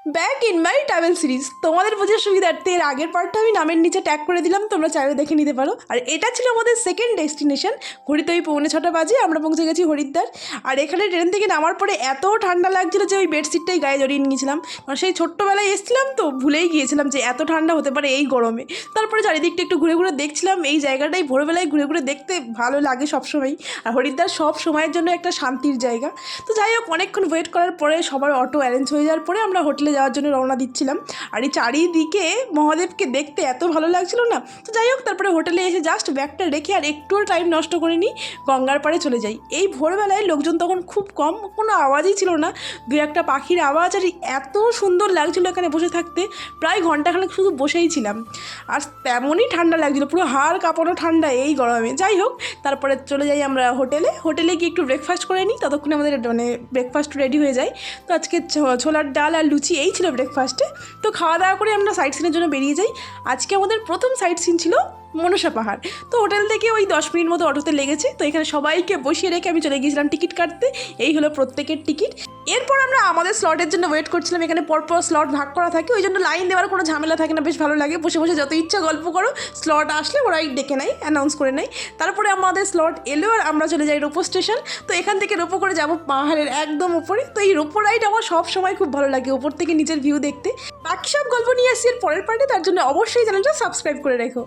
Back in my travel series. তোমাদের বোঝার সুবিধার্থে এর আগের পার্টটা আমি নামের নিচে ট্যাগ করে দিলাম, তোমরা চাইলে দেখে নিতে পারো। আর এটা ছিল আমাদের সেকেন্ড ডেস্টিনেশন। ঘড়িতে ওই 6:45 বাজে আমরা পৌঁছে গেছি হরিদ্বার। আর এখানে ট্রেন থেকে নামার পরে এত ঠান্ডা লাগছিল যে ওই বেডশিটটাই গায়ে জড়িয়ে নিয়েছিলাম, কারণ সেই ছোট্টবেলায় এসেছিলাম তো ভুলেই গিয়েছিলাম যে এত ঠান্ডা হতে পারে এই গরমে। তারপরে চারিদিকটা একটু ঘুরে ঘুরে দেখছিলাম, এই জায়গাটাই ভোরবেলায় ঘুরে ঘুরে দেখতে ভালো লাগে সবসময়। আর হরিদ্বার সব সময়ের জন্য একটা শান্তির জায়গা। তো যাই হোক, অনেকক্ষণ ওয়েট করার পরে সবার অটো অ্যারেঞ্জ হয়ে যাওয়ার পরে আমরা হোটেলে যাওয়ার জন্য রওনা দিচ্ছিলাম। আর এই চারিদিকে মহাদেবকে দেখতে এত ভালো লাগছিল না। তো যাই হোক, তারপরে হোটেলে এসে জাস্ট ব্যাগটা রেখে আর একটুও টাইম নষ্ট করে নিই, গঙ্গার পাড়ে চলে যাই। এই ভোরবেলায় লোকজন তখন খুব কম, কোনো আওয়াজই ছিল না, দু একটা পাখির আওয়াজ। আর এত সুন্দর লাগছিল এখানে বসে থাকতে, প্রায় ঘন্টাখানেক শুধু বসেই ছিলাম। আর তেমনই ঠান্ডা লাগছিল, পুরো হাড় কাঁপানো ঠান্ডা এই গরমে। যাই হোক, তারপরে চলে যাই আমরা হোটেলে গিয়ে একটু ব্রেকফাস্ট করে নিই, ততক্ষণে আমাদের ব্রেকফাস্ট রেডি হয়ে যায়। তো আজকে ছোলার ডাল আর লুচি এই ছিল ব্রেকফাস্টে। তো খাওয়া দাওয়া করে আমরা সাইট সিনের জন্য বেরিয়ে যাই। আজকে আমাদের প্রথম সাইট সিন ছিল মনসা পাহাড়। তো হোটেল থেকে ওই 10 মিনিট মতো অটোতে লেগেছে। তো এখানে সবাইকে বসিয়ে রেখে আমি চলে গিয়েছিলাম টিকিট কাটতে। এই হলো প্রত্যেকের টিকিট। এরপর আমরা আমাদের স্লটের জন্য ওয়েট করছিলাম। এখানে পরপর স্লট ভাগ করা থাকে, ওই জন্য লাইন দেওয়ার কোনো ঝামেলা থাকে না, বেশ ভালো লাগে। বসে বসে যত ইচ্ছা গল্প করো, স্লট আসলে ওরাই ডেকে নেয়, অ্যানাউন্স করে নেয়। তারপরে আমাদের স্লট এলো আর আমরা চলে যাই রোপো স্টেশন। তো এখান থেকে রোপো করে যাবো পাহাড়ের একদম উপরে। তো এই রোপো রাইড আমার সব সময় খুব ভালো লাগে, উপর থেকে নিচের ভিউ দেখতে। বাকি সব গল্প নিয়ে আসছি এর পরের পার্টে, তার জন্য অবশ্যই চ্যানেলটা সাবস্ক্রাইব করে রেখো।